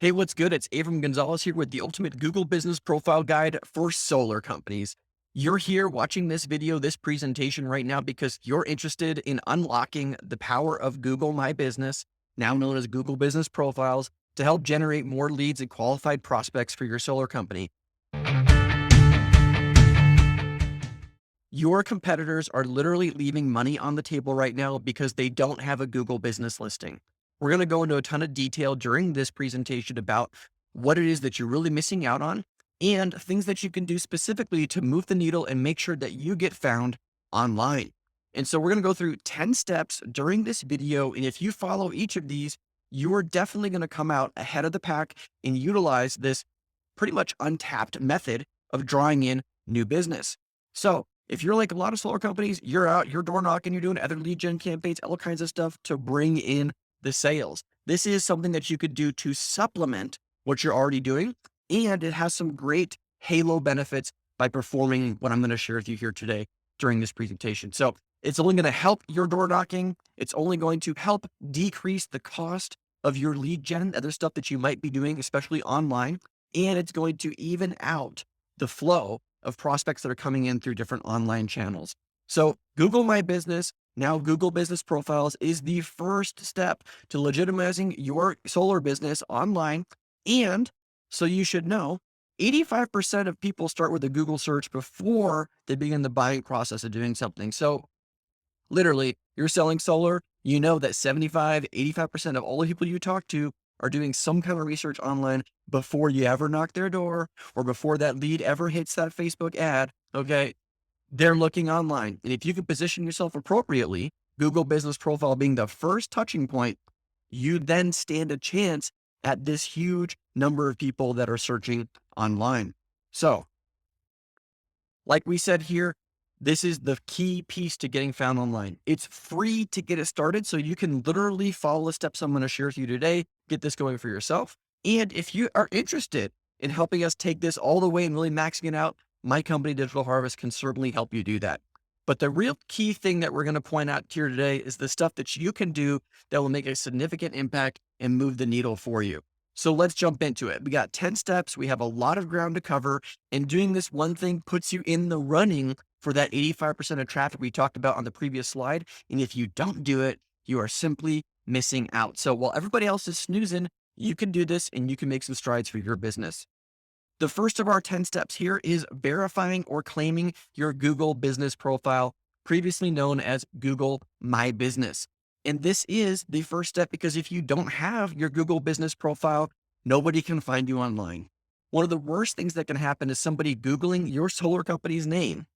Hey, what's good? It's Avram Gonzalez here with the ultimate Google business profile guide for solar companies. You're here watching this video, this presentation right now because you're interested in unlocking the power of Google My Business, now known as Google Business Profiles, to help generate more leads and qualified prospects for your solar company. Your competitors are literally leaving money on the table right now because they don't have a Google business listing. We're going to go into a ton of detail during this presentation about what it is that you're really missing out on and things that you can do specifically to move the needle and make sure that you get found online. And so we're going to go through 10 steps during this video. And if you follow each of these, you are definitely going to come out ahead of the pack and utilize this pretty much untapped method of drawing in new business. So if you're like a lot of solar companies, you're out, you're door knocking, you're doing other lead gen campaigns, all kinds of stuff to bring in the sales. This is something that you could do to supplement what you're already doing. And it has some great halo benefits by performing what I'm going to share with you here today during this presentation. So it's only going to help your door knocking. It's only going to help decrease the cost of your lead gen, other stuff that you might be doing, especially online. And it's going to even out the flow of prospects that are coming in through different online channels. So Google My Business, now Google Business Profiles, is the first step to legitimizing your solar business online. And so you should know 85% of people start with a Google search before they begin the buying process of doing something. So literally, you're selling solar, you know that 75, 85% of all the people you talk to are doing some kind of research online before you ever knock their door or before that lead ever hits that Facebook ad. Okay. They're looking online. And if you can position yourself appropriately, Google Business Profile being the first touching point, you then stand a chance at this huge number of people that are searching online. So, like we said here, this is the key piece to getting found online. It's free to get it started. So you can literally follow the steps I'm going to share with you today, get this going for yourself. And if you are interested in helping us take this all the way and really maxing it out, my company, Digital Harvest, can certainly help you do that. But the real key thing that we're going to point out here today is the stuff that you can do that will make a significant impact and move the needle for you. So let's jump into it. We got 10 steps. We have a lot of ground to cover, and doing this one thing puts you in the running for that 85% of traffic we talked about on the previous slide. And if you don't do it, you are simply missing out. So while everybody else is snoozing, you can do this and you can make some strides for your business. The first of our 10 steps here is verifying or claiming your Google business profile, previously known as Google My Business. And this is the first step because if you don't have your Google business profile, nobody can find you online. One of the worst things that can happen is somebody Googling your solar company's name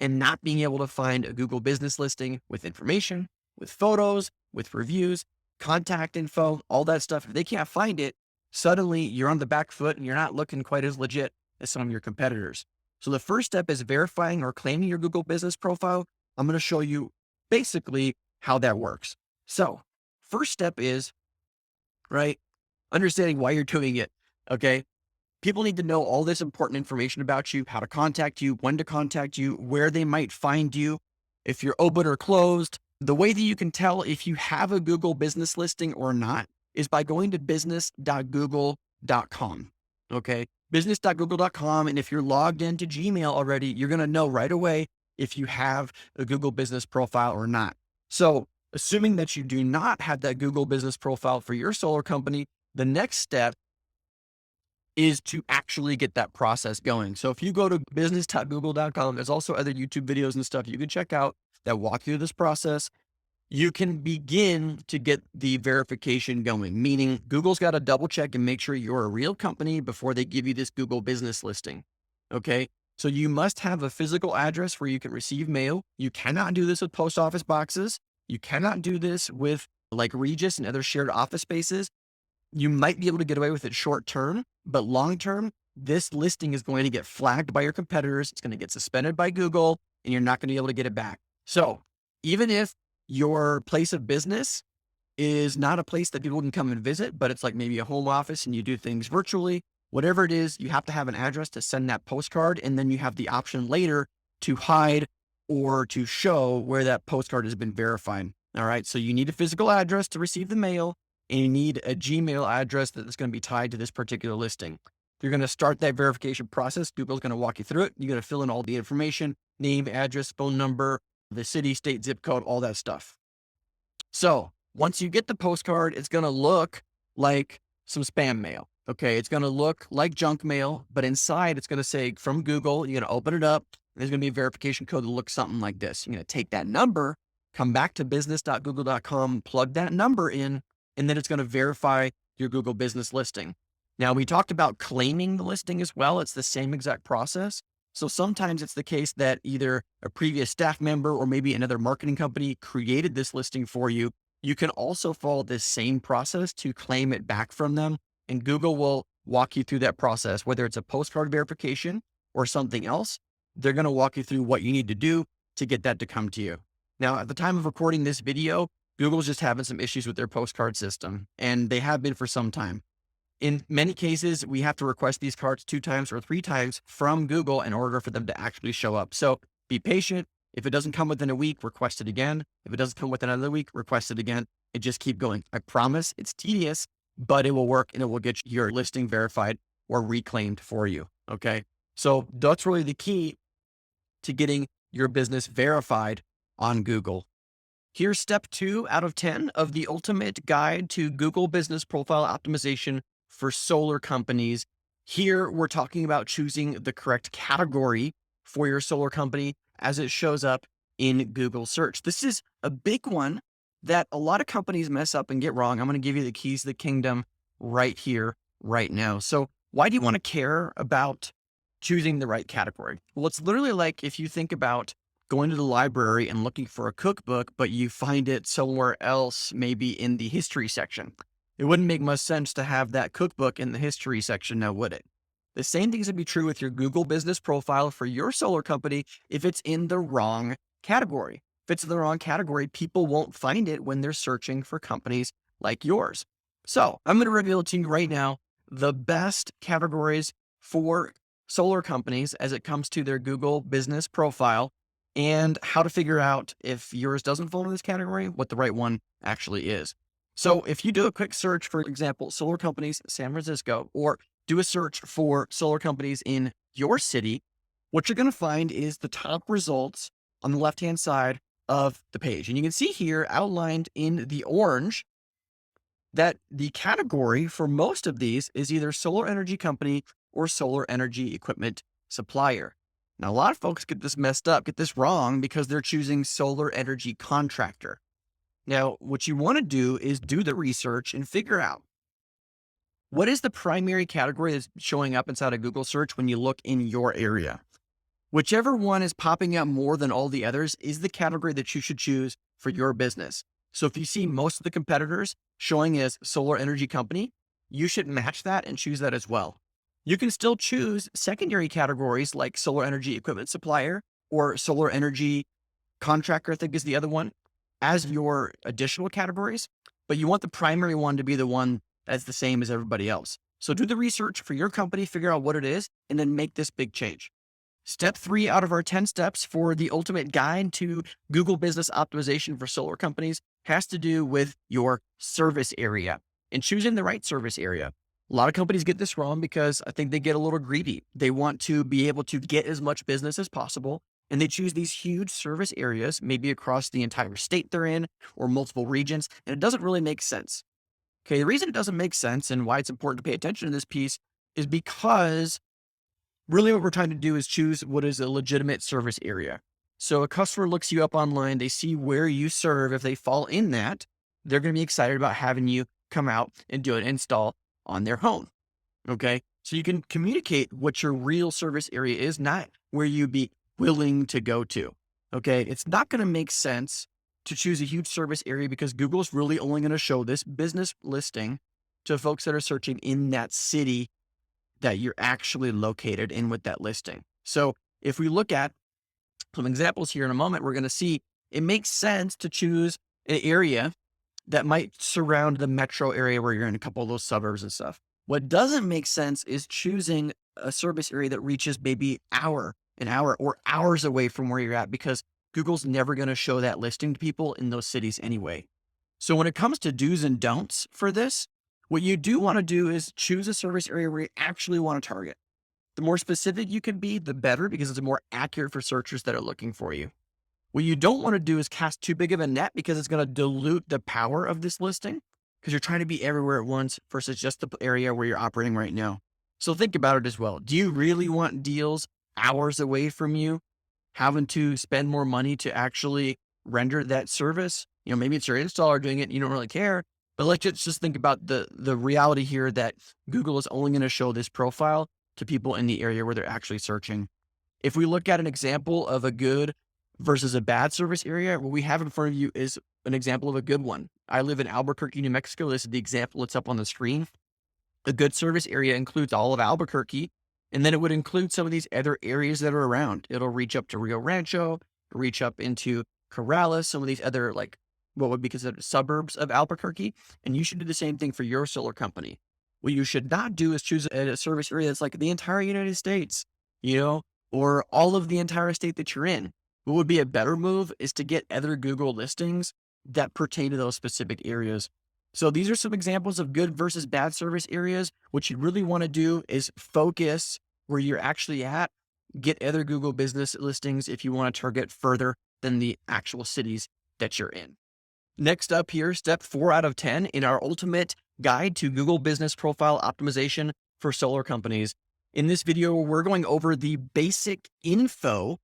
and not being able to find a Google business listing with information, with photos, with reviews, contact info, all that stuff. If they can't find it, suddenly you're on the back foot and you're not looking quite as legit as some of your competitors. So the first step is verifying or claiming your Google business profile. I'm going to show you basically how that works. So first step is, right, understanding why you're doing it. Okay. People need to know all this important information about you, how to contact you, when to contact you, where they might find you, if you're open or closed. The way that you can tell if you have a Google business listing or not is by going to business.google.com. Okay. Business.google.com. And if you're logged into Gmail already, you're going to know right away if you have a Google business profile or not. So assuming that you do not have that Google business profile for your solar company, the next step is to actually get that process going. So if you go to business.google.com, there's also other YouTube videos and stuff you can check out that walk through this process. You can begin to get the verification going, meaning Google's got to double check and make sure you're a real company before they give you this Google business listing. Okay. So you must have a physical address where you can receive mail. You cannot do this with post office boxes. You cannot do this with like Regis and other shared office spaces. You might be able to get away with it short term, but long term, this listing is going to get flagged by your competitors. It's going to get suspended by Google and you're not going to be able to get it back. So even if your place of business is not a place that people can come and visit, but it's like maybe a home office and you do things virtually, whatever it is, you have to have an address to send that postcard. And then you have the option later to hide or to show where that postcard has been verified. All right. So you need a physical address to receive the mail and you need a Gmail address that is going to be tied to this particular listing. You're going to start that verification process. Google's going to walk you through it. You're going to fill in all the information, name, address, phone number, the city, state, zip code, all that stuff. So once you get the postcard, it's going to look like some spam mail. Okay. It's going to look like junk mail, but inside it's going to say from Google. You're going to open it up. There's going to be a verification code that looks something like this. You're going to take that number, come back to business.google.com, plug that number in, and then it's going to verify your Google business listing. Now, we talked about claiming the listing as well. It's the same exact process. So sometimes it's the case that either a previous staff member or maybe another marketing company created this listing for you. You can also follow this same process to claim it back from them, and Google will walk you through that process, whether it's a postcard verification or something else. They're going to walk you through what you need to do to get that to come to you. Now, at the time of recording this video, Google's just having some issues with their postcard system, and they have been for some time. In many cases, we have to request these cards 2 times or 3 times from Google in order for them to actually show up. So be patient. If it doesn't come within a week, request it again. If it doesn't come within another week, request it again, and just keep going. I promise it's tedious, but it will work and it will get your listing verified or reclaimed for you. Okay. So that's really the key to getting your business verified on Google. Here's step 2 out of 10 of the ultimate guide to Google business profile optimization for solar companies. Here, we're talking about choosing the correct category for your solar company as it shows up in Google search. This is a big one that a lot of companies mess up and get wrong. I'm going to give you the keys to the kingdom right here, right now. So why do you want to care about choosing the right category? Well, it's literally like if you think about going to the library and looking for a cookbook, but you find it somewhere else, maybe in the history section. It wouldn't make much sense to have that cookbook in the history section now, would it? The same thing's going to be true with your Google business profile for your solar company if it's in the wrong category. If it's in the wrong category, people won't find it when they're searching for companies like yours. So I'm going to reveal to you right now the best categories for solar companies as it comes to their Google business profile and how to figure out if yours doesn't fall in this category, what the right one actually is. So if you do a quick search, for example, solar companies, San Francisco, or do a search for solar companies in your city, what you're going to find is the top results on the left-hand side of the page. And you can see here outlined in the orange that the category for most of these is either solar energy company or solar energy equipment supplier. Now, a lot of folks get this messed up, get this wrong because they're choosing solar energy contractor. Now, what you want to do is do the research and figure out what is the primary category that's showing up inside of Google search when you look in your area. Whichever one is popping up more than all the others is the category that you should choose for your business. So if you see most of the competitors showing as solar energy company, you should match that and choose that as well. You can still choose secondary categories like solar energy equipment supplier or solar energy contractor, I think is the other one, as your additional categories, but you want the primary one to be the one that's the same as everybody else. So do the research for your company, figure out what it is, and then make this big change. Step 3 out of our 10 steps for the ultimate guide to Google business optimization for solar companies has to do with your service area and choosing the right service area. A lot of companies get this wrong because I think they get a little greedy. They want to be able to get as much business as possible, and they choose these huge service areas, maybe across the entire state they're in or multiple regions, and it doesn't really make sense. Okay, the reason it doesn't make sense and why it's important to pay attention to this piece is because really what we're trying to do is choose what is a legitimate service area. So a customer looks you up online, they see where you serve. If they fall in that, they're going to be excited about having you come out and do an install on their home. Okay, so you can communicate what your real service area is, not where you'd be willing to go to. Okay, it's not going to make sense to choose a huge service area because Google's really only going to show this business listing to folks that are searching in that city that you're actually located in with that listing. So if we look at some examples here in a moment, we're going to see it makes sense to choose an area that might surround the metro area where you're in, a couple of those suburbs and stuff. What doesn't make sense is choosing a service area that reaches maybe an hour or hours away from where you're at, because Google's never going to show that listing to people in those cities anyway. So when it comes to do's and don'ts for this, what you do want to do is choose a service area where you actually want to target. The more specific you can be, the better, because it's more accurate for searchers that are looking for you. What you don't want to do is cast too big of a net, because it's going to dilute the power of this listing, because you're trying to be everywhere at once versus just the area where you're operating right now. So think about it as well. Do you really want deals hours away from you, having to spend more money to actually render that service? Maybe it's your installer doing it and you don't really care. But let's just think about the reality here that Google is only going to show this profile to people in the area where they're actually searching. If we look at an example of a good versus a bad service area, what we have in front of you is an example of a good one. I live in Albuquerque, New Mexico. This is the example that's up on the screen. A good service area includes all of Albuquerque, and then it would include some of these other areas that are around. It'll reach up to Rio Rancho, reach up into Corrales, some of these other, like, what would be considered suburbs of Albuquerque. And you should do the same thing for your solar company. What you should not do is choose a service area that's like the entire United States, or all of the entire state that you're in. What would be a better move is to get other Google listings that pertain to those specific areas. So these are some examples of good versus bad service areas. What you really want to do is focus where you're actually at, get other Google business listings if you want to target further than the actual cities that you're in. Next up here, step 4 out of 10 in our ultimate guide to Google business profile optimization for solar companies. In this video, we're going over the basic info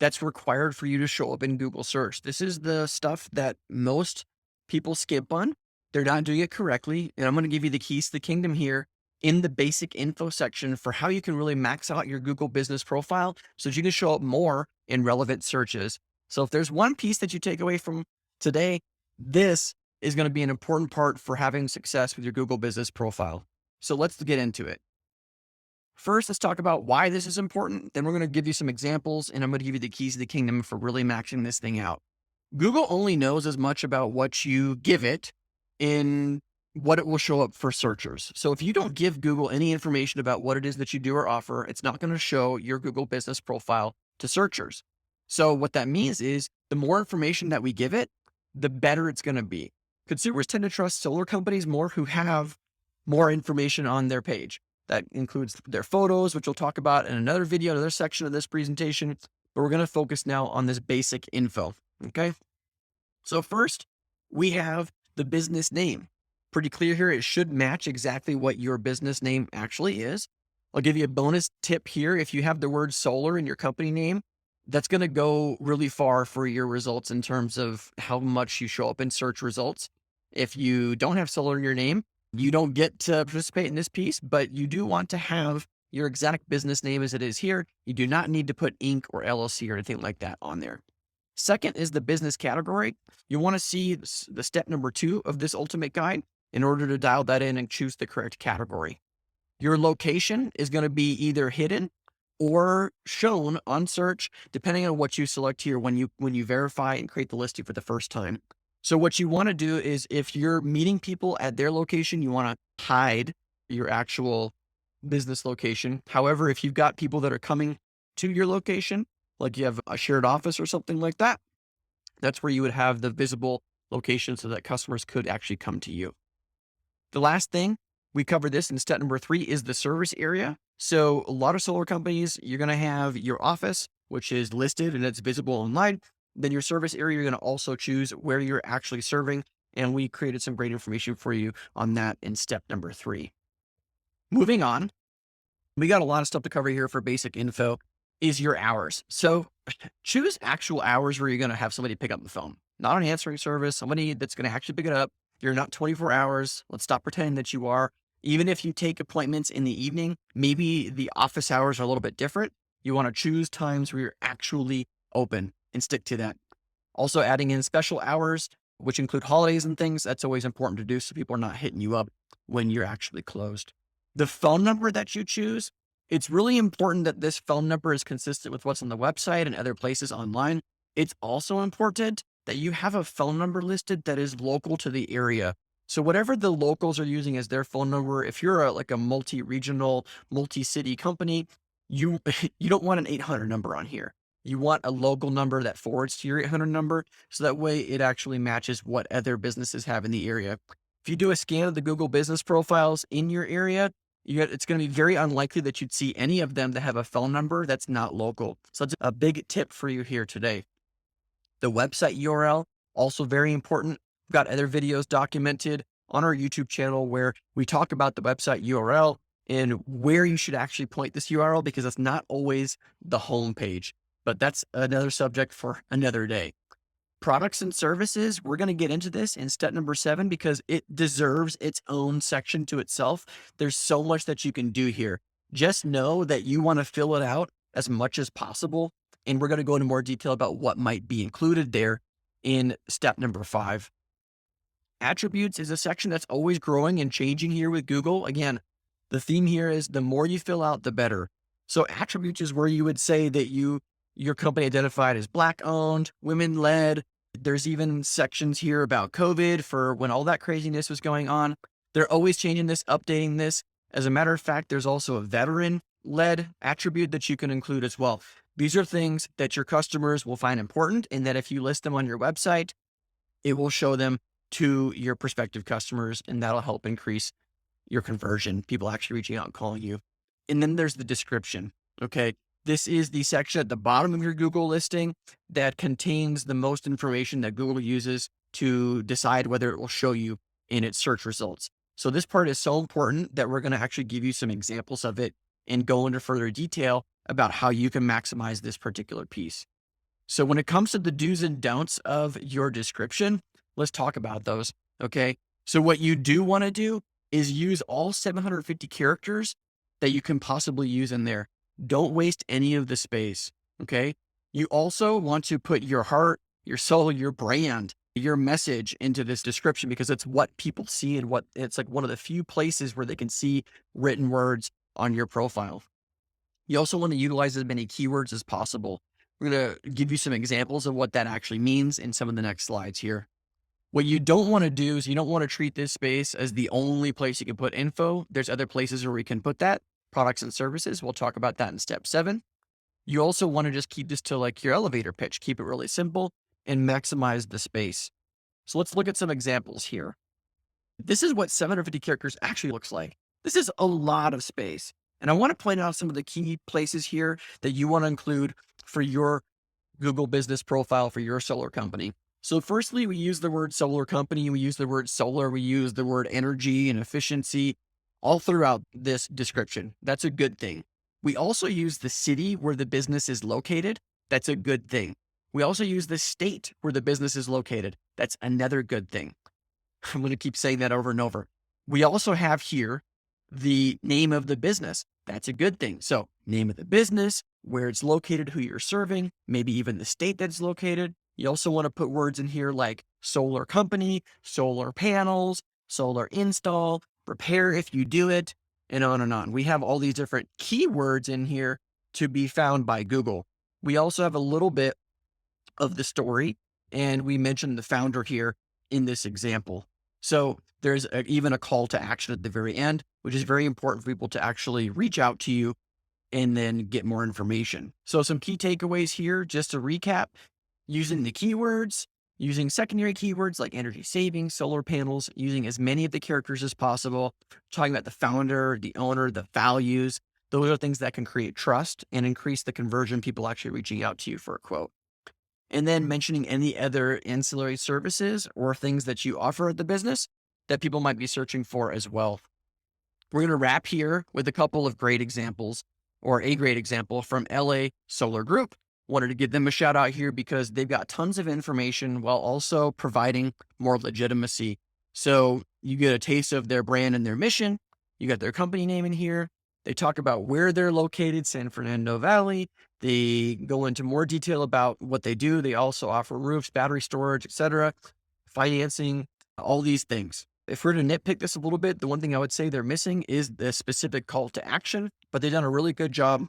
that's required for you to show up in Google search. This is the stuff that most people skip on. They're not doing it correctly. And I'm going to give you the keys to the kingdom here in the basic info section for how you can really max out your Google business profile so that you can show up more in relevant searches. So if there's one piece that you take away from today, this is going to be an important part for having success with your Google business profile. So let's get into it. First, let's talk about why this is important. Then we're going to give you some examples, and I'm going to give you the keys to the kingdom for really maxing this thing out. Google only knows as much about what you give it in what it will show up for searchers. So if you don't give Google any information about what it is that you do or offer, it's not going to show your Google business profile to searchers. So what that means is the more information that we give it, the better it's going to be. Consumers tend to trust solar companies more who have more information on their page. That includes their photos, which we'll talk about in another video, another section of this presentation. But we're going to focus now on this basic info. Okay. So first, we have the business name. Pretty clear here. It should match exactly what your business name actually is. I'll give you a bonus tip here. If you have the word solar in your company name, that's going to go really far for your results in terms of how much you show up in search results. If you don't have solar in your name, you don't get to participate in this piece, but you do want to have your exact business name as it is here. You do not need to put Inc. or LLC or anything like that on there. Second is the business category. You want to see the step number 2 of this ultimate guide in order to dial that in and choose the correct category. Your location is going to be either hidden or shown on search, depending on what you select here when you verify and create the listing for the first time. So what you want to do is, if you're meeting people at their location, you want to hide your actual business location. However, if you've got people that are coming to your location, like you have a shared office or something like that, that's where you would have the visible location so that customers could actually come to you. The last thing, we covered this in step number 3, is the service area. So a lot of solar companies, you're going to have your office, which is listed and it's visible online. Then your service area, you're going to also choose where you're actually serving. And we created some great information for you on that in step number 3. Moving on, we got a lot of stuff to cover here for basic info, is your hours. So choose actual hours where you're going to have somebody pick up the phone, not an answering service, somebody that's going to actually pick it up. You're not 24 hours. Let's stop pretending that you are. Even if you take appointments in the evening, maybe the office hours are a little bit different. You want to choose times where you're actually open and stick to that. Also adding in special hours, which include holidays and things. That's always important to do so people are not hitting you up when you're actually closed. The phone number that you choose, it's really important that this phone number is consistent with what's on the website and other places online. It's also important that you have a phone number listed that is local to the area. So whatever the locals are using as their phone number, if you're like a multi-regional, multi-city company, you don't want an 800 number on here. You want a local number that forwards to your 800 number, so that way it actually matches what other businesses have in the area. If you do a scan of the Google business profiles in your area, it's going to be very unlikely that you'd see any of them that have a phone number that's not local. So that's a big tip for you here today. The website URL, also very important. We've got other videos documented on our YouTube channel where we talk about the website URL and where you should actually point this URL, because it's not always the home page, but that's another subject for another day. Products and services, we're going to get into this in step number 7 because it deserves its own section to itself. There's so much that you can do here. Just know that you want to fill it out as much as possible. And we're going to go into more detail about what might be included there in step number 5. Attributes is a section that's always growing and changing here with Google. Again, the theme here is the more you fill out, the better. So attributes is where you would say that your company identified as Black owned, women led. There's even sections here about COVID for when all that craziness was going on. They're always changing this, updating this. As a matter of fact, there's also a veteran led attribute that you can include as well. These are things that your customers will find important, and that if you list them on your website, it will show them to your prospective customers, and that'll help increase your conversion, people actually reaching out and calling you. And then there's the description. Okay. This is the section at the bottom of your Google listing that contains the most information that Google uses to decide whether it will show you in its search results. So this part is so important that we're going to actually give you some examples of it and go into further detail about how you can maximize this particular piece. So when it comes to the do's and don'ts of your description, let's talk about those. Okay. So what you do want to do is use all 750 characters that you can possibly use in there. Don't waste any of the space. Okay. You also want to put your heart, your soul, your brand, your message into this description, because it's what people see, and it's like one of the few places where they can see written words on your profile. You also want to utilize as many keywords as possible. We're going to give you some examples of what that actually means in some of the next slides here. What you don't want to do is you don't want to treat this space as the only place you can put info. There's other places where we can put that. Products and services. We'll talk about that in step 7. You also want to just keep this to like your elevator pitch. Keep it really simple and maximize the space. So let's look at some examples here. This is what 750 characters actually looks like. This is a lot of space. And I want to point out some of the key places here that you want to include for your Google business profile for your solar company. So firstly, we use the word solar company, we use the word solar, we use the word energy and efficiency all throughout this description. That's a good thing. We also use the city where the business is located. That's a good thing. We also use the state where the business is located. That's another good thing. I'm going to keep saying that over and over. We also have here the name of the business. That's a good thing. So name of the business, where it's located, who you're serving, maybe even the state that it's located. You also want to put words in here like solar company, solar panels, solar install, repair if you do it, and on and on. We have all these different keywords in here to be found by Google. We also have a little bit of the story, and we mentioned the founder here in this example. So there's even a call to action at the very end, which is very important for people to actually reach out to you and then get more information. So some key takeaways here, just to recap: using the keywords, using secondary keywords like energy savings, solar panels, using as many of the characters as possible, talking about the founder, the owner, the values. Those are things that can create trust and increase the conversion, people actually reaching out to you for a quote. And then mentioning any other ancillary services or things that you offer at the business that people might be searching for as well. We're going to wrap here with a couple of great examples, or a great example from LA Solar Group. Wanted to give them a shout out here because they've got tons of information while also providing more legitimacy. So you get a taste of their brand and their mission. You got their company name in here. They talk about where they're located, San Fernando Valley. They go into more detail about what they do. They also offer roofs, battery storage, etc., financing, all these things. If we're to nitpick this a little bit, the one thing I would say they're missing is the specific call to action, but they've done a really good job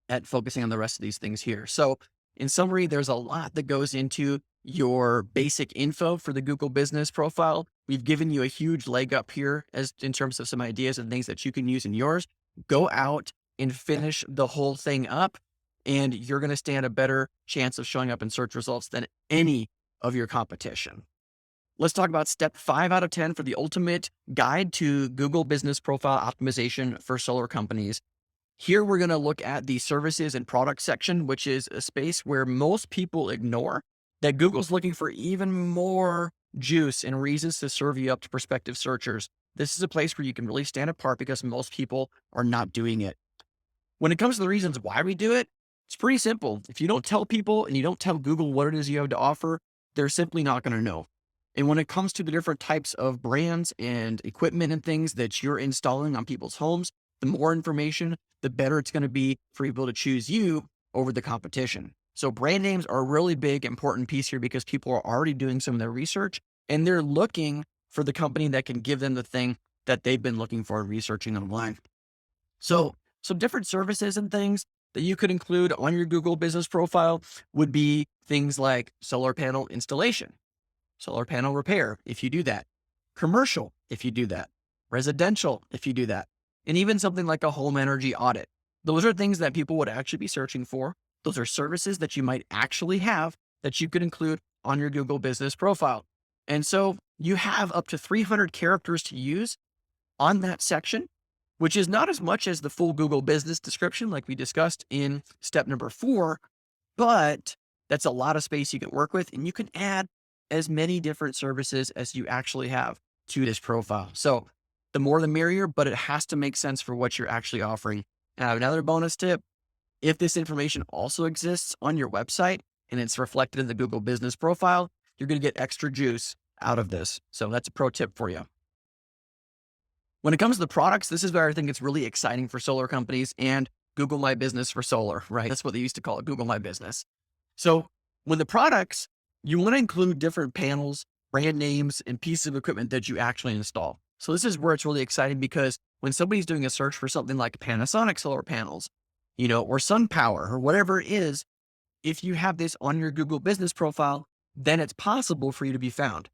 at focusing on the rest of these things here. So in summary, there's a lot that goes into your basic info for the Google business profile. We've given you a huge leg up here as in terms of some ideas and things that you can use in yours. Go out and finish the whole thing up and you're going to stand a better chance of showing up in search results than any of your competition. Let's talk about step 5 out of 10 for the ultimate guide to Google Business Profile Optimization for solar companies. Here we're going to look at the services and products section, which is a space where most people ignore, that Google's looking for even more juice and reasons to serve you up to prospective searchers. This is a place where you can really stand apart because most people are not doing it. When it comes to the reasons why we do it, it's pretty simple. If you don't tell people and you don't tell Google what it is you have to offer, they're simply not going to know. And when it comes to the different types of brands and equipment and things that you're installing on people's homes, the more information, the better it's going to be for people to choose you over the competition. So brand names are a really big, important piece here because people are already doing some of their research and they're looking for the company that can give them the thing that they've been looking for researching online. So some different services and things that you could include on your Google business profile would be things like solar panel installation, solar panel repair, if you do that, commercial, if you do that, residential, if you do that, and even something like a home energy audit. Those are things that people would actually be searching for. Those are services that you might actually have that you could include on your Google business profile. And so you have up to 300 characters to use on that section, which is not as much as the full Google business description like we discussed in step number 4, but that's a lot of space you can work with, and you can add as many different services as you actually have to this profile. So the more the merrier, but it has to make sense for what you're actually offering. Now, another bonus tip, if this information also exists on your website and it's reflected in the Google business profile, you're going to get extra juice out of this. So that's a pro tip for you. When it comes to the products, this is where I think it's really exciting for solar companies and Google My Business for solar, right? That's what they used to call it, Google My Business. So when the products, you want to include different panels, brand names, and pieces of equipment that you actually install. So this is where it's really exciting because when somebody's doing a search for something like Panasonic solar panels, or SunPower or whatever it is, if you have this on your Google business profile, then it's possible for you to be found.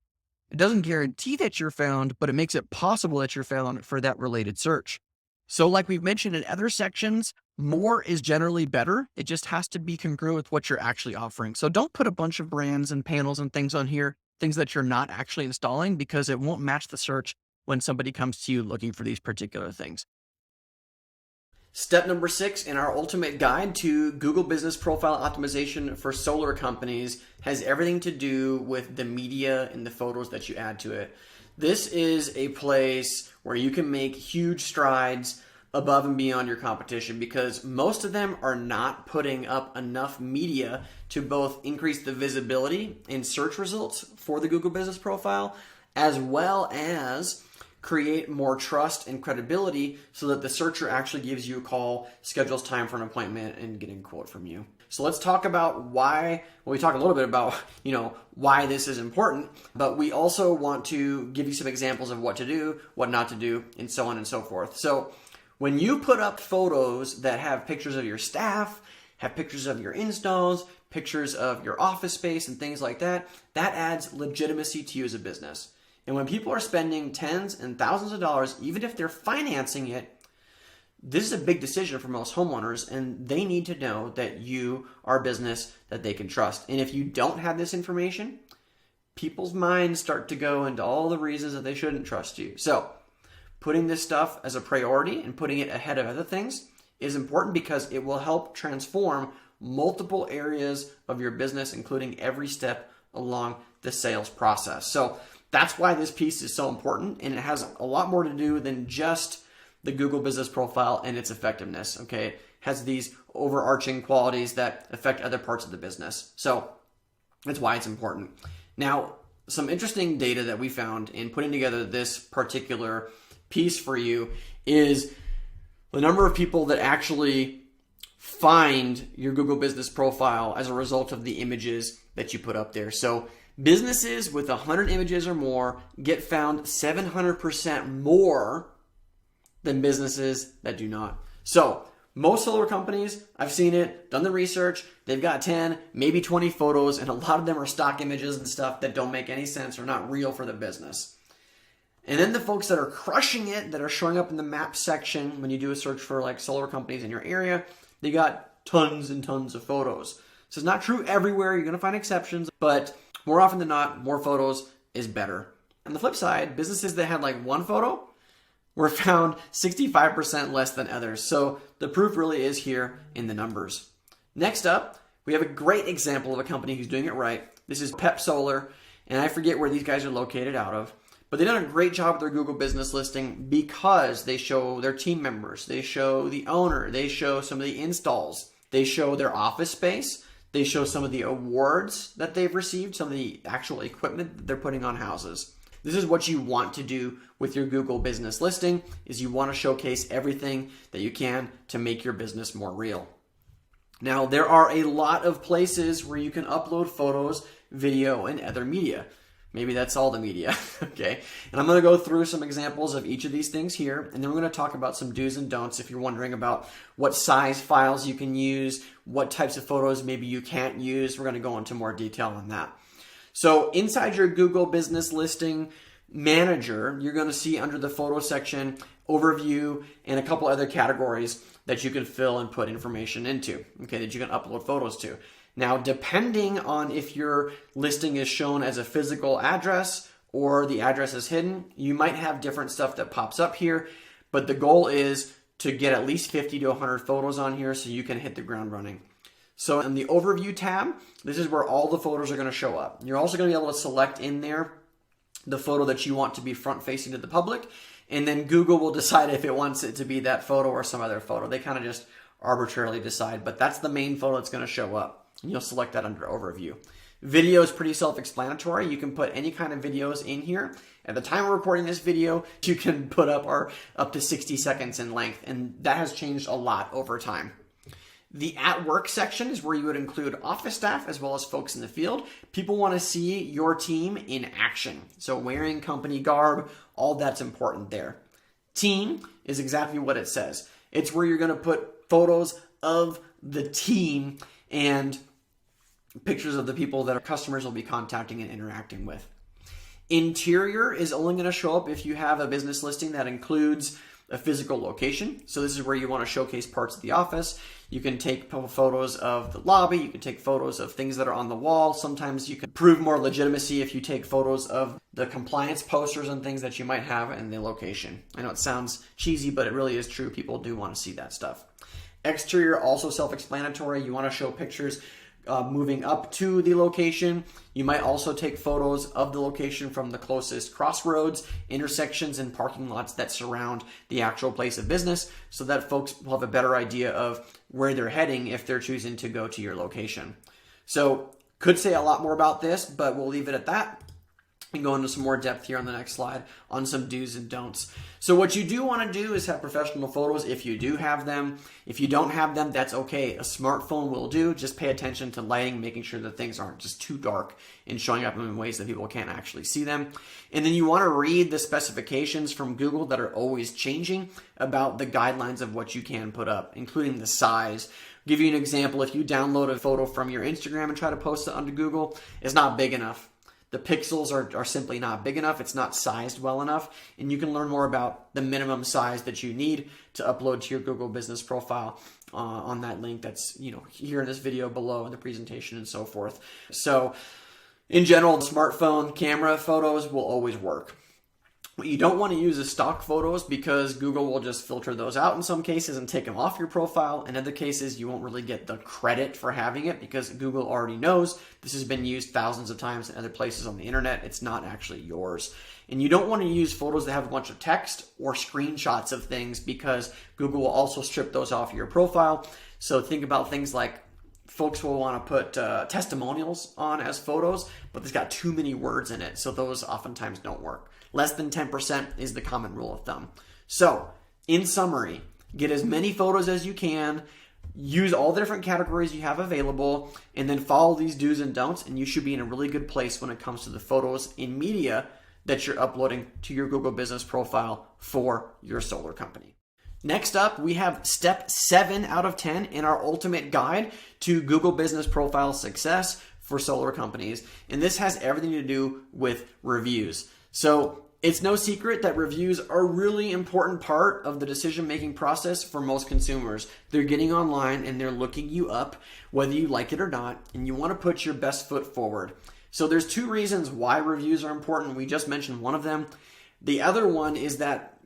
It doesn't guarantee that you're found, but it makes it possible that you're found for that related search. So like we've mentioned in other sections, more is generally better. It just has to be congruent with what you're actually offering. So don't put a bunch of brands and panels and things on here, things that you're not actually installing, because it won't match the search when somebody comes to you looking for these particular things. Step number 6 in our ultimate guide to Google Business Profile Optimization for solar companies has everything to do with the media and the photos that you add to it. This is a place where you can make huge strides above and beyond your competition because most of them are not putting up enough media to both increase the visibility in search results for the Google Business Profile, as well as create more trust and credibility so that the searcher actually gives you a call, schedules time for an appointment, and getting a quote from you. So let's talk about we talk a little bit about, why this is important, but we also want to give you some examples of what to do, what not to do, and so on and so forth. So when you put up photos that have pictures of your staff, have pictures of your installs, pictures of your office space and things like that, that adds legitimacy to you as a business. And when people are spending tens and thousands of dollars, even if they're financing it, this is a big decision for most homeowners, and they need to know that you are a business that they can trust. And if you don't have this information, people's minds start to go into all the reasons that they shouldn't trust you. So putting this stuff as a priority and putting it ahead of other things is important because it will help transform multiple areas of your business, including every step along the sales process. So that's why this piece is so important, and it has a lot more to do than just the Google Business Profile and its effectiveness, okay? It has these overarching qualities that affect other parts of the business. So that's why it's important. Now, some interesting data that we found in putting together this particular piece for you is the number of people that actually find your Google Business Profile as a result of the images that you put up there. So businesses with 100 images or more get found 700% more than businesses that do not. So most solar companies, I've seen it, done the research, they've got 10, maybe 20 photos, and a lot of them are stock images and stuff that don't make any sense or not real for the business. And then the folks that are crushing it, that are showing up in the map section when you do a search for like solar companies in your area, they got tons and tons of photos. So it's not true everywhere. You're going to find exceptions, but more often than not, more photos is better. On the flip side, businesses that had like one photo were found 65% less than others. So the proof really is here in the numbers. Next up, we have a great example of a company who's doing it right. This is Pep Solar, and I forget where these guys are located out of, but they've done a great job with their Google business listing because they show their team members, they show the owner, they show some of the installs, they show their office space, they show some of the awards that they've received, some of the actual equipment that they're putting on houses. This is what you want to do with your Google business listing, is you want to showcase everything that you can to make your business more real. Now, there are a lot of places where you can upload photos, video, and other media. Maybe that's all the media, okay? And I'm going to go through some examples of each of these things here, and then we're going to talk about some do's and don'ts if you're wondering about what size files you can use, what types of photos maybe you can't use. We're going to go into more detail on that. So inside your Google Business Listing Manager, you're going to see under the photo section, overview, and a couple other categories that you can fill and put information into, okay, that you can upload photos to. Now, depending on if your listing is shown as a physical address or the address is hidden, you might have different stuff that pops up here, but the goal is to get at least 50 to 100 photos on here so you can hit the ground running. So in the overview tab, this is where all the photos are going to show up. You're also going to be able to select in there the photo that you want to be front facing to the public, and then Google will decide if it wants it to be that photo or some other photo. They kind of just arbitrarily decide, but that's the main photo that's going to show up. And you'll select that under overview. Video is pretty self-explanatory. You can put any kind of videos in here. At the time of recording this video, you can put up to 60 seconds in length, and that has changed a lot over time. The at work section is where you would include office staff as well as folks in the field. People want to see your team in action. So wearing company garb, all that's important there. Team is exactly what it says. It's where you're going to put photos of the team and pictures of the people that our customers will be contacting and interacting with. Interior is only going to show up if you have a business listing that includes a physical location. So this is where you want to showcase parts of the office. You can take photos of the lobby. You can take photos of things that are on the wall. Sometimes you can prove more legitimacy if you take photos of the compliance posters and things that you might have in the location. I know it sounds cheesy, but it really is true. People do want to see that stuff. Exterior, also self-explanatory. You want to show pictures moving up to the location. You might also take photos of the location from the closest crossroads, intersections, and parking lots that surround the actual place of business so that folks will have a better idea of where they're heading if they're choosing to go to your location. So could say a lot more about this, but we'll leave it at that and go into some more depth here on the next slide on some do's and don'ts. So what you do want to do is have professional photos if you do have them. If you don't have them, that's okay. A smartphone will do. Just pay attention to lighting, making sure that things aren't just too dark and showing up in ways that people can't actually see them. And then you want to read the specifications from Google that are always changing about the guidelines of what you can put up, including the size. Give you an example. If you download a photo from your Instagram and try to post it onto Google, it's not big enough. The pixels are simply not big enough. It's not sized well enough. And you can learn more about the minimum size that you need to upload to your Google business profile on that link that's here in this video below in the presentation and so forth. So in general, smartphone camera photos will always work. What you don't want to use is stock photos because Google will just filter those out in some cases and take them off your profile. In other cases, you won't really get the credit for having it because Google already knows this has been used thousands of times in other places on the internet. It's not actually yours. And you don't want to use photos that have a bunch of text or screenshots of things because Google will also strip those off your profile. So think about things like folks will want to put testimonials on as photos, but there's got too many words in it. So those oftentimes don't work. Less than 10% is the common rule of thumb. So in summary, get as many photos as you can, use all the different categories you have available, and then follow these do's and don'ts, and you should be in a really good place when it comes to the photos in media that you're uploading to your Google business profile for your solar company. Next up, we have step 7 out of 10 in our ultimate guide to Google business profile success for solar companies. And this has everything to do with reviews. So It's no secret that reviews are a really important part of the decision-making process for most consumers. They're getting online and they're looking you up, whether you like it or not, and you want to put your best foot forward. So there's two reasons why reviews are important. We just mentioned one of them. The other one is that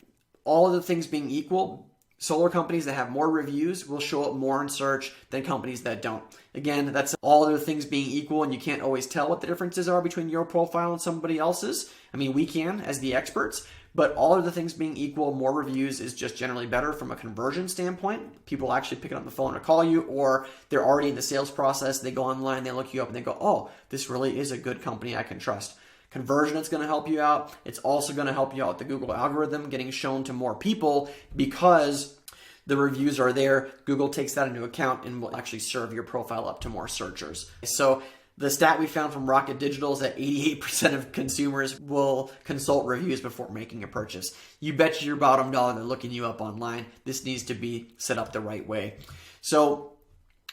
all of the things being equal, solar companies that have more reviews will show up more in search than companies that don't. Again, that's all other things being equal, and you can't always tell what the differences are between your profile and somebody else's. I mean, we can as the experts, but all of the things being equal, more reviews is just generally better from a conversion standpoint. People actually picking up the phone to call you, or they're already in the sales process. They go online, they look you up, and they go, oh, this really is a good company I can trust. Conversion, it's going to help you out. It's also going to help you out with the Google algorithm getting shown to more people because the reviews are there. Google takes that into account and will actually serve your profile up to more searchers. So the stat we found from Rocket Digital is that 88% of consumers will consult reviews before making a purchase. You bet your bottom dollar they're looking you up online. This needs to be set up the right way. So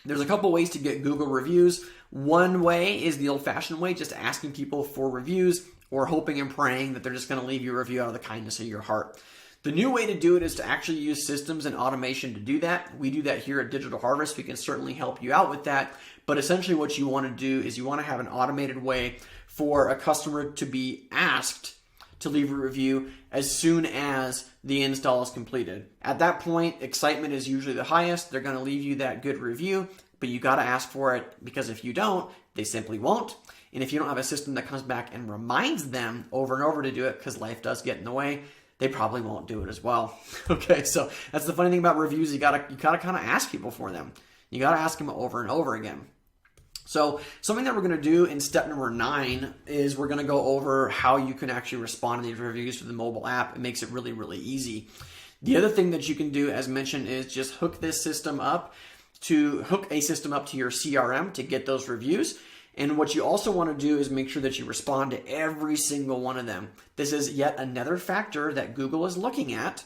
there's a couple ways to get Google reviews. One way is the old-fashioned way, just asking people for reviews or hoping and praying that they're just going to leave you a review out of the kindness of your heart. The new way to do it is to actually use systems and automation to do that. We do that here at Digital Harvest. We can certainly help you out with that. But essentially what you want to do is you want to have an automated way for a customer to be asked to leave a review as soon as the install is completed. At that point, excitement is usually the highest. They're going to leave you that good review, but you got to ask for it, because if you don't, they simply won't. And if you don't have a system that comes back and reminds them over and over to do it, because life does get in the way, they probably won't do it as well. Okay, so that's the funny thing about reviews. You gotta kind of ask people for them. You gotta ask them over and over again. So something that we're going to do in step number 9 is we're going to go over how you can actually respond to these reviews through the mobile app. It makes it really, really easy. The other thing that you can do, as mentioned, is just hook a system up to your CRM to get those reviews. And what you also want to do is make sure that you respond to every single one of them. This is yet another factor that Google is looking at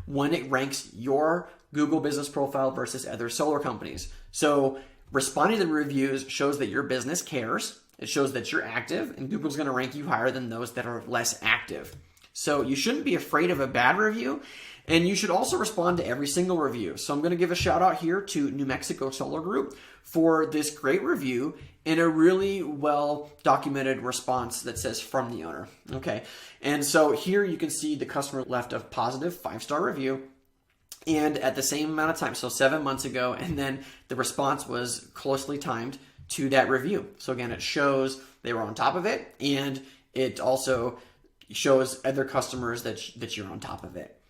when it ranks your Google business profile versus other solar companies. So responding to the reviews shows that your business cares. It shows that you're active, and Google's going to rank you higher than those that are less active. So you shouldn't be afraid of a bad review, and you should also respond to every single review. So I'm going to give a shout out here to New Mexico Solar Group for this great review and a really well documented response that says from the owner. Okay, and so here you can see the customer left a positive 5-star review, and at the same amount of time, so 7 months ago, and then the response was closely timed to that review. So again, it shows they were on top of it, and it also shows other customers that you're on top of it.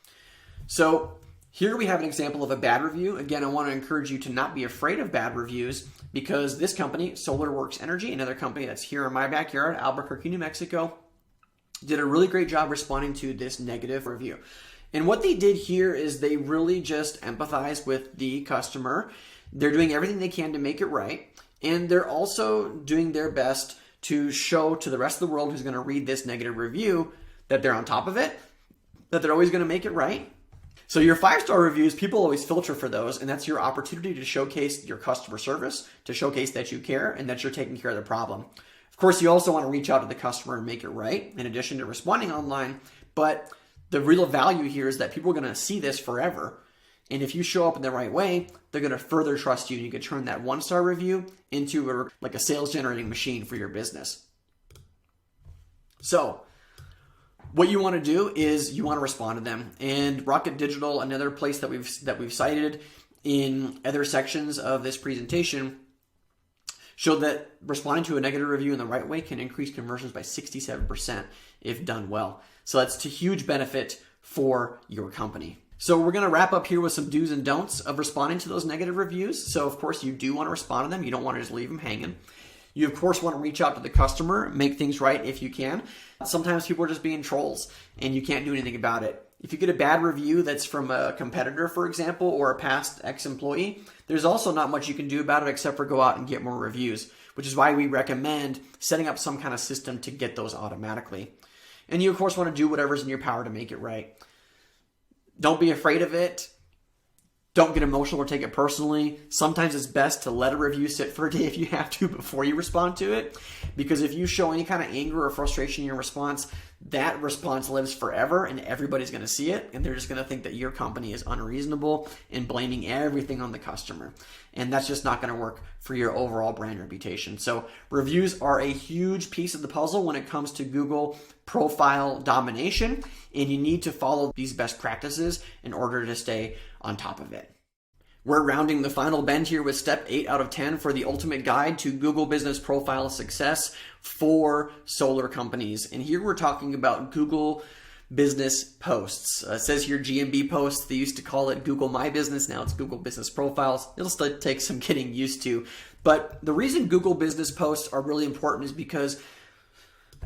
So here we have an example of a bad review. Again, I want to encourage you to not be afraid of bad reviews, because this company, SolarWorks Energy, another company that's here in my backyard, Albuquerque, New Mexico, did a really great job responding to this negative review. And what they did here is they really just empathize with the customer. They're doing everything they can to make it right. And they're also doing their best to show to the rest of the world who's going to read this negative review that they're on top of it, that they're always going to make it right. So your 5-star reviews, people always filter for those, and that's your opportunity to showcase your customer service, to showcase that you care and that you're taking care of the problem. Of course, you also want to reach out to the customer and make it right, in addition to responding online, but the real value here is that people are going to see this forever. And if you show up in the right way, they're going to further trust you, and you can turn that 1-star review into a sales generating machine for your business. So what you want to do is you want to respond to them. And Rocket Digital, another place that we've cited in other sections of this presentation, showed that responding to a negative review in the right way can increase conversions by 67% if done well. So that's a huge benefit for your company. So we're going to wrap up here with some do's and don'ts of responding to those negative reviews. So of course you do want to respond to them. You don't want to just leave them hanging. You of course want to reach out to the customer, make things right if you can. Sometimes people are just being trolls and you can't do anything about it. If you get a bad review that's from a competitor, for example, or a past ex-employee, there's also not much you can do about it except for go out and get more reviews, which is why we recommend setting up some kind of system to get those automatically. And you of course want to do whatever's in your power to make it right. Don't be afraid of it. Don't get emotional or take it personally. Sometimes it's best to let a review sit for a day if you have to before you respond to it. Because if you show any kind of anger or frustration in your response, that response lives forever and everybody's going to see it. And they're just going to think that your company is unreasonable and blaming everything on the customer. And that's just not going to work for your overall brand reputation. So reviews are a huge piece of the puzzle when it comes to Google profile domination. And you need to follow these best practices in order to stay on top of it. We're rounding the final bend here with step 8 out of 10 for the ultimate guide to Google Business Profile success for solar companies. And here we're talking about Google Business Posts. It says here GMB Posts. They used to call it Google My Business. Now it's Google Business Profiles. It'll still take some getting used to. But the reason Google Business Posts are really important is because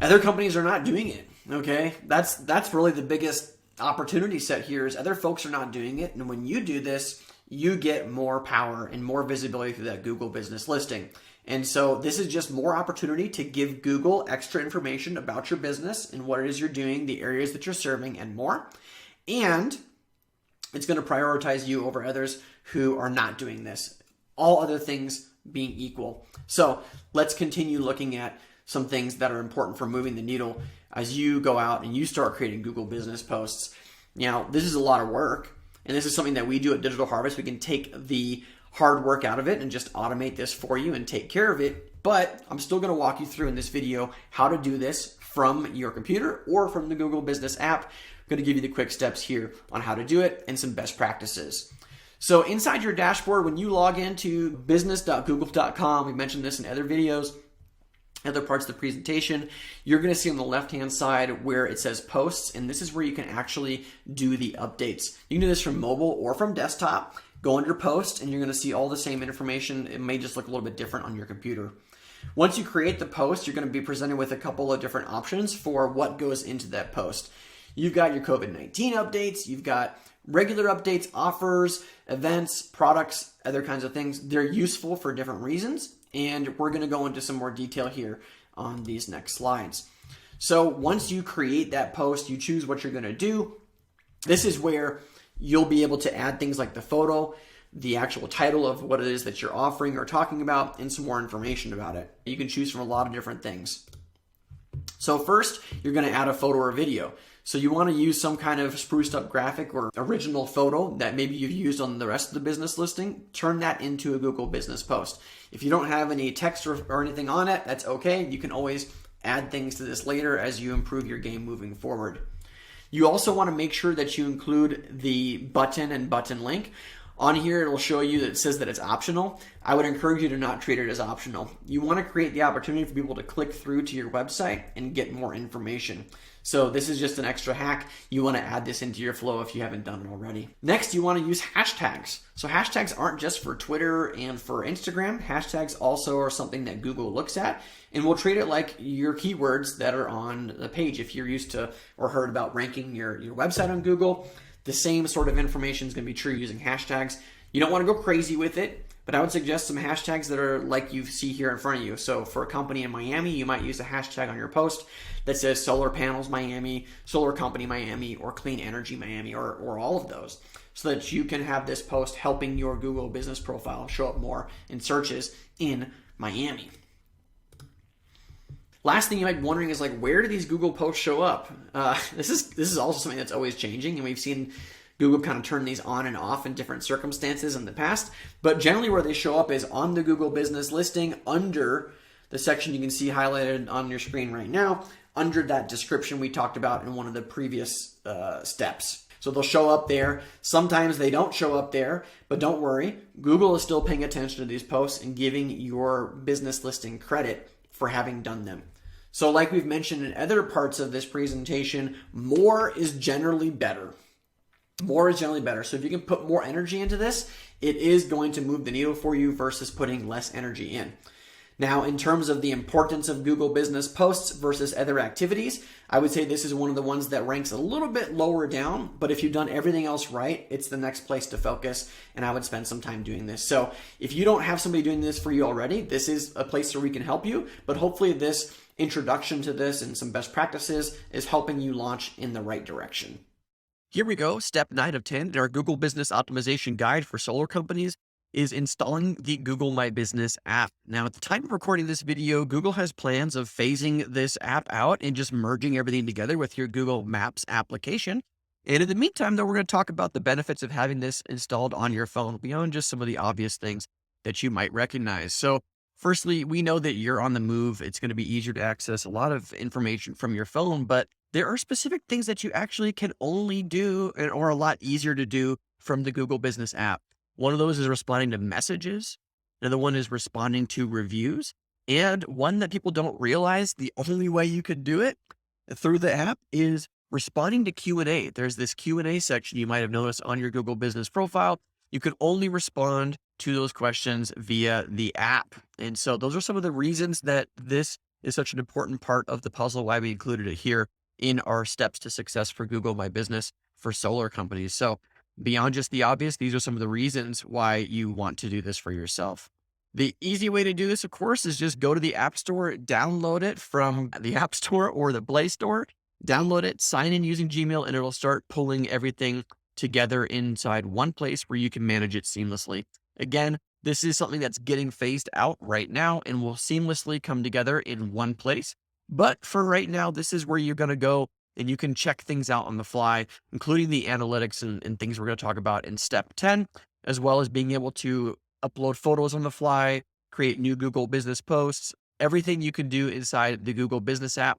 other companies are not doing it. Okay, that's really the biggest opportunity set here is other folks are not doing it. And when you do this, you get more power and more visibility through that Google business listing. And so this is just more opportunity to give Google extra information about your business and what it is you're doing, the areas that you're serving, and more. And it's going to prioritize you over others who are not doing this, all other things being equal. So let's continue looking at some things that are important for moving the needle as you go out and you start creating Google business posts. Now, this is a lot of work, and this is something that we do at Digital Harvest. We can take the hard work out of it and just automate this for you and take care of it. But I'm still going to walk you through in this video how to do this from your computer or from the Google Business app. I'm going to give you the quick steps here on how to do it and some best practices. So inside your dashboard, when you log into business.google.com, we mentioned this in other videos, other parts of the presentation, you're going to see on the left-hand side where it says posts, and this is where you can actually do the updates. You can do this from mobile or from desktop. Go under post, and you're going to see all the same information. It may just look a little bit different on your computer. Once you create the post, you're going to be presented with a couple of different options for what goes into that post. You've got your COVID-19 updates. You've got regular updates, offers, events, products, other kinds of things. They're useful for different reasons. And we're going to go into some more detail here on these next slides. So once you create that post, you choose what you're going to do. This is where you'll be able to add things like the photo, the actual title of what it is that you're offering or talking about, and some more information about it. You can choose from a lot of different things. So first, you're going to add a photo or video. So you want to use some kind of spruced up graphic or original photo that maybe you've used on the rest of the business listing. Turn that into a Google business post. If you don't have any text or anything on it, that's okay. You can always add things to this later as you improve your game moving forward. You also want to make sure that you include the button and button link. On here, it'll show you that it says that it's optional. I would encourage you to not treat it as optional. You want to create the opportunity for people to click through to your website and get more information. So this is just an extra hack. You want to add this into your flow if you haven't done it already. Next, you want to use hashtags. So hashtags aren't just for Twitter and for Instagram. Hashtags also are something that Google looks at, and will treat it like your keywords that are on the page. If you're used to or heard about ranking your website on Google, the same sort of information is going to be true using hashtags. You don't want to go crazy with it, but I would suggest some hashtags that are like you see here in front of you. So for a company in Miami, you might use a hashtag on your post that says Solar Panels Miami, Solar Company Miami, or Clean Energy Miami, or all of those, so that you can have this post helping your Google business profile show up more in searches in Miami. Last thing you might be wondering is, like, where do these Google posts show up? This is also something that's always changing, and we've seen Google kind of turn these on and off in different circumstances in the past. But generally where they show up is on the Google business listing under the section you can see highlighted on your screen right now, under that description we talked about in one of the previous steps. So they'll show up there. Sometimes they don't show up there, but don't worry. Google is still paying attention to these posts and giving your business listing credit for having done them. So like we've mentioned in other parts of this presentation, more is generally better. More is generally better. So if you can put more energy into this, it is going to move the needle for you versus putting less energy in. Now, in terms of the importance of Google business posts versus other activities, I would say this is one of the ones that ranks a little bit lower down, but if you've done everything else right, it's the next place to focus, and I would spend some time doing this. So if you don't have somebody doing this for you already, this is a place where we can help you, but hopefully this introduction to this and some best practices is helping you launch in the right direction. Here we go. Step 9 of 10 in our Google Business Optimization Guide for solar companies is installing the Google My Business app. Now, at the time of recording this video, Google has plans of phasing this app out and just merging everything together with your Google Maps application. And in the meantime, though, we're going to talk about the benefits of having this installed on your phone beyond just some of the obvious things that you might recognize. So, firstly, we know that you're on the move. It's going to be easier to access a lot of information from your phone, but there are specific things that you actually can only do or a lot easier to do from the Google Business app. One of those is responding to messages. Another one is responding to reviews. And one that people don't realize, the only way you could do it through the app is responding to Q&A. There's this Q&A section you might have noticed on your Google Business profile. You can only respond to those questions via the app. And so those are some of the reasons that this is such an important part of the puzzle, why we included it here in our steps to success for Google My Business for solar companies. So beyond just the obvious, these are some of the reasons why you want to do this for yourself. The easy way to do this, of course, is just go to the App Store, download it from the App Store or the Play Store, download it, sign in using Gmail, and it'll start pulling everything together inside one place where you can manage it seamlessly. Again, this is something that's getting phased out right now and will seamlessly come together in one place. But for right now, this is where you're going to go and you can check things out on the fly, including the analytics and things we're going to talk about in step 10, as well as being able to upload photos on the fly, create new Google Business posts. Everything you can do inside the Google Business app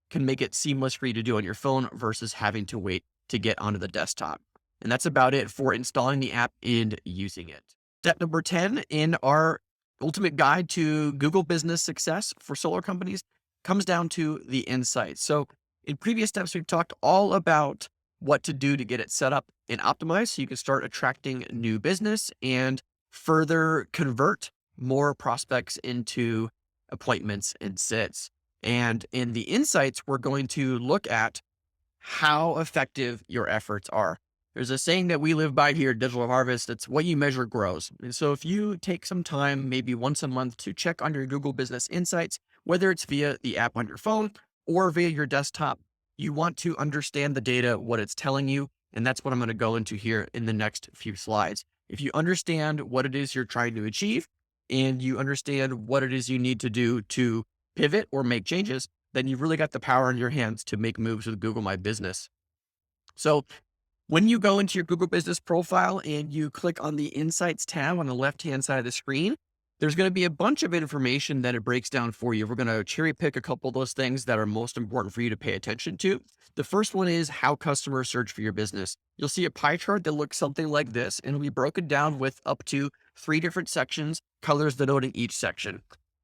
can make it seamless for you to do on your phone versus having to wait to get onto the desktop. And that's about it for installing the app and using it. Step number 10 in our ultimate guide to Google business success for solar companies comes down to the insights. So in previous steps, we've talked all about what to do to get it set up and optimized so you can start attracting new business and further convert more prospects into appointments and sits. And in the insights, we're going to look at how effective your efforts are. There's a saying that we live by here at Digital Harvest. It's what you measure grows. And so if you take some time, maybe once a month, to check on your Google Business Insights, whether it's via the app on your phone or via your desktop, you want to understand the data, what it's telling you. And that's what I'm going to go into here in the next few slides. If you understand what it is you're trying to achieve and you understand what it is you need to do to pivot or make changes, then you've really got the power in your hands to make moves with Google My Business. So when you go into your Google Business profile and you click on the Insights tab on the left-hand side of the screen, there's going to be a bunch of information that it breaks down for you. We're going to cherry pick a couple of those things that are most important for you to pay attention to. The first one is how customers search for your business. You'll see a pie chart that looks something like this, and it'll be broken down with up to 3 different sections, colors denoting each section.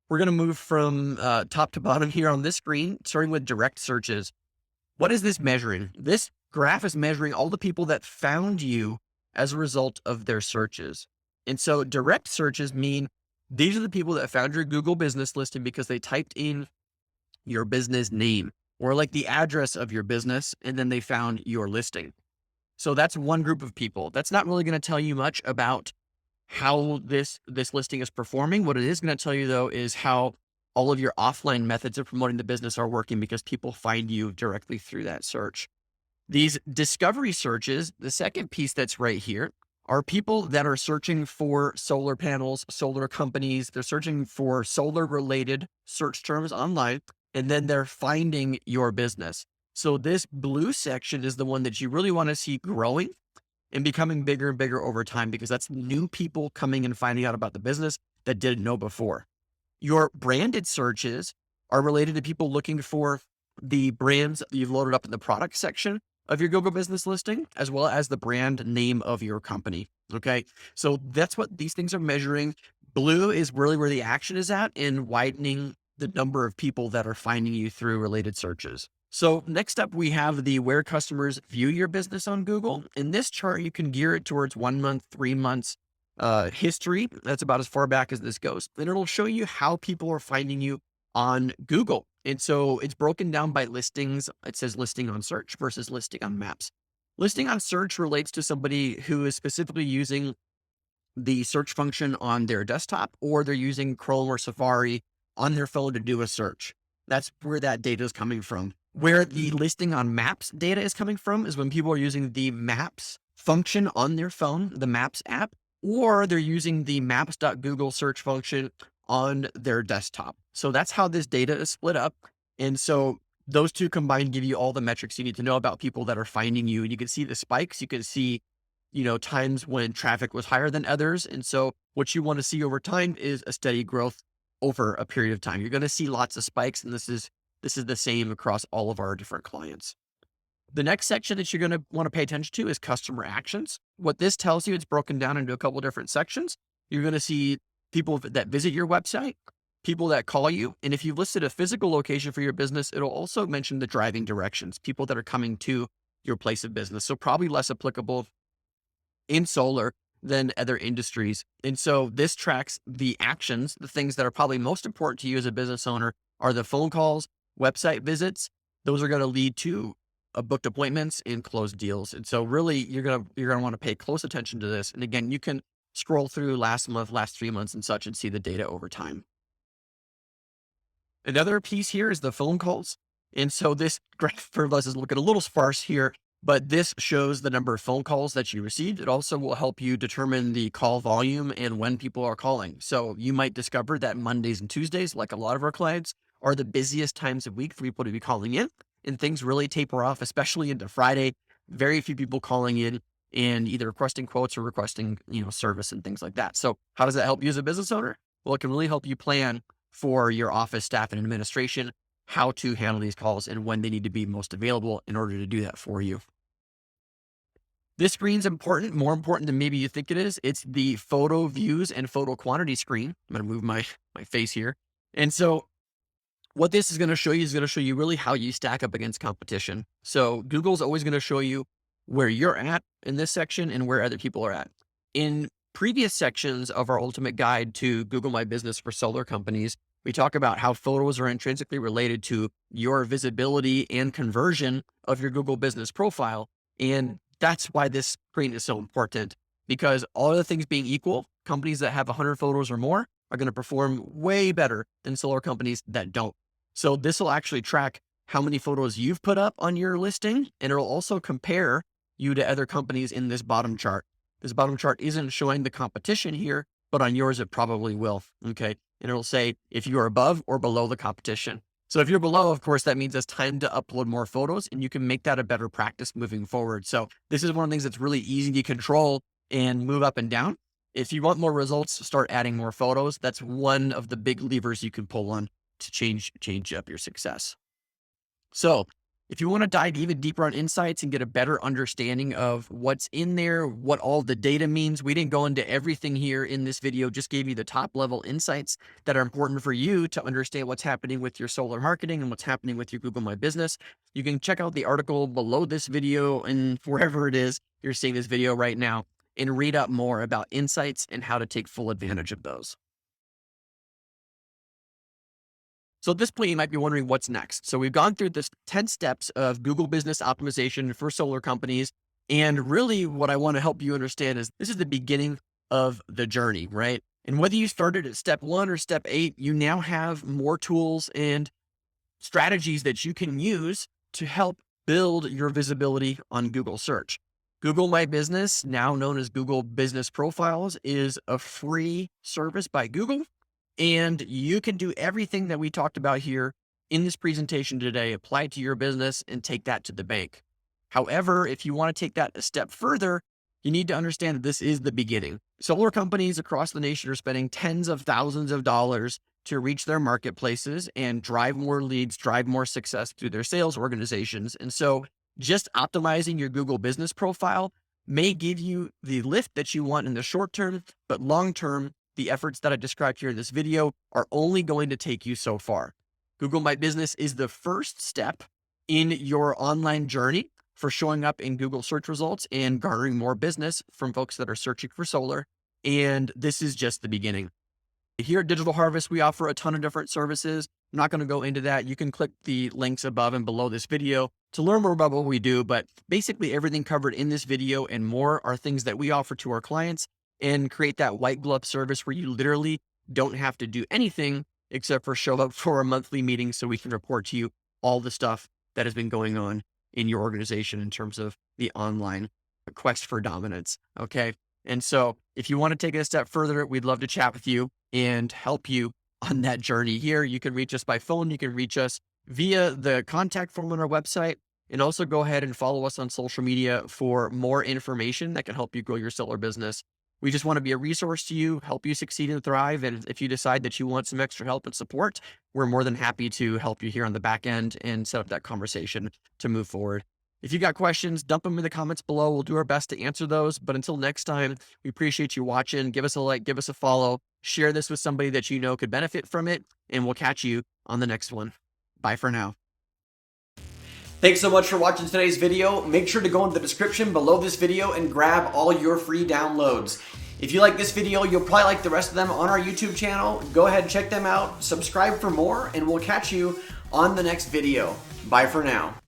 We're going to move from top to bottom here on this screen, starting with direct searches. What is this measuring? This graph is measuring all the people that found you as a result of their searches. And so direct searches mean these are the people that found your Google business listing because they typed in your business name or like the address of your business, and then they found your listing. So that's one group of people. That's not really going to tell you much about how this listing is performing. What it is going to tell you, though, is how all of your offline methods of promoting the business are working because people find you directly through that search. These discovery searches, the second piece that's right here, are people that are searching for solar panels, solar companies. They're searching for solar related search terms online, and then they're finding your business. So this blue section is the one that you really want to see growing and becoming bigger and bigger over time, because that's new people coming and finding out about the business that didn't know before. Your branded searches are related to people looking for the brands that you've loaded up in the product section of your Google business listing, as well as the brand name of your company. Okay. So that's what these things are measuring. Blue is really where the action is at in widening the number of people that are finding you through related searches. So next up, we have the where customers view your business on Google. In this chart, you can gear it towards 1 month, 3 months history. That's about as far back as this goes. And it'll show you how people are finding you on Google. And so it's broken down by listings. It says listing on search versus listing on maps. Listing on search relates to somebody who is specifically using the search function on their desktop, or they're using Chrome or Safari on their phone to do a search. That's where that data is coming from. Where the listing on maps data is coming from is when people are using the maps function on their phone, the maps app, or they're using the maps.google search function on their desktop. So that's how this data is split up. And so those two combined give you all the metrics you need to know about people that are finding you. And you can see the spikes. You can see, times when traffic was higher than others. And so what you want to see over time is a steady growth over a period of time. You're going to see lots of spikes, and this is the same across all of our different clients. The next section that you're going to want to pay attention to is customer actions. What this tells you, it's broken down into a couple different sections. You're going to see people that visit your website, people that call you. And if you've listed a physical location for your business, it'll also mention the driving directions, people that are coming to your place of business. So probably less applicable in solar than other industries. And so this tracks the actions, the things that are probably most important to you as a business owner are the phone calls, website visits. Those are going to lead to booked appointments and closed deals. And so really you're going to want to pay close attention to this. And again, you can scroll through last month, last 3 months and such and see the data over time. Another piece here is the phone calls. And so this graph for us is looking a little sparse here, but this shows the number of phone calls that you received. It also will help you determine the call volume and when people are calling. So you might discover that Mondays and Tuesdays, like a lot of our clients, are the busiest times of week for people to be calling in, and things really taper off, especially into Friday. Very few people calling in and either requesting quotes or requesting, service and things like that. So how does that help you as a business owner? Well, it can really help you plan for your office staff and administration, how to handle these calls and when they need to be most available in order to do that for you. This screen's important, more important than maybe you think it is. It's the photo views and photo quantity screen. I'm going to move my face here. And so what this is going to show you is going to show you really how you stack up against competition. So Google's always going to show you where you're at in this section and where other people are at. In previous sections of our ultimate guide to Google My Business for solar companies, we talk about how photos are intrinsically related to your visibility and conversion of your Google business profile. And that's why this screen is so important, because all other things being equal, companies that have 100 photos or more are going to perform way better than solar companies that don't. So this will actually track how many photos you've put up on your listing, and it'll also compare you to other companies in this bottom chart. This bottom chart isn't showing the competition here, but on yours, it probably will. Okay. And it'll say if you are above or below the competition. So if you're below, of course, that means it's time to upload more photos, and you can make that a better practice moving forward. So this is one of the things that's really easy to control and move up and down. If you want more results, start adding more photos. That's one of the big levers you can pull on to change up your success. So if you want to dive even deeper on insights and get a better understanding of what's in there, what all the data means, we didn't go into everything here in this video, just gave you the top level insights that are important for you to understand what's happening with your solar marketing and what's happening with your Google My Business. You can check out the article below this video and wherever it is you're seeing this video right now, and read up more about insights and how to take full advantage of those. So at this point, you might be wondering what's next. So we've gone through this 10 steps of Google business optimization for solar companies. And really what I want to help you understand is this is the beginning of the journey, right? And whether you started at step 1 or step 8, you now have more tools and strategies that you can use to help build your visibility on Google search. Google My Business, now known as Google Business Profiles, is a free service by Google. And you can do everything that we talked about here in this presentation today, apply it to your business and take that to the bank. However, if you want to take that a step further, you need to understand that this is the beginning. Solar companies across the nation are spending tens of thousands of dollars to reach their marketplaces and drive more leads, drive more success through their sales organizations. And so just optimizing your Google business profile may give you the lift that you want in the short term, but long term, the efforts that I described here in this video are only going to take you so far. Google My Business is the first step in your online journey for showing up in Google search results and garnering more business from folks that are searching for solar. And this is just the beginning. Here at Digital Harvest, we offer a ton of different services. I'm not going to go into that. You can click the links above and below this video to learn more about what we do. But basically everything covered in this video and more are things that we offer to our clients and create that white glove service where you literally don't have to do anything except for show up for a monthly meeting so we can report to you all the stuff that has been going on in your organization in terms of the online quest for dominance. Okay. And so if you want to take it a step further, we'd love to chat with you and help you on that journey here. You can reach us by phone. You can reach us via the contact form on our website, and also go ahead and follow us on social media for more information that can help you grow your solar business. We just want to be a resource to you, help you succeed and thrive. And if you decide that you want some extra help and support, we're more than happy to help you here on the back end and set up that conversation to move forward. If you got questions, dump them in the comments below. We'll do our best to answer those. But until next time, we appreciate you watching. Give us a like, give us a follow, share this with somebody that you know could benefit from it, and we'll catch you on the next one. Bye for now. Thanks so much for watching today's video. Make sure to go into the description below this video and grab all your free downloads. If you like this video, you'll probably like the rest of them on our YouTube channel. Go ahead and check them out, subscribe for more, and we'll catch you on the next video. Bye for now.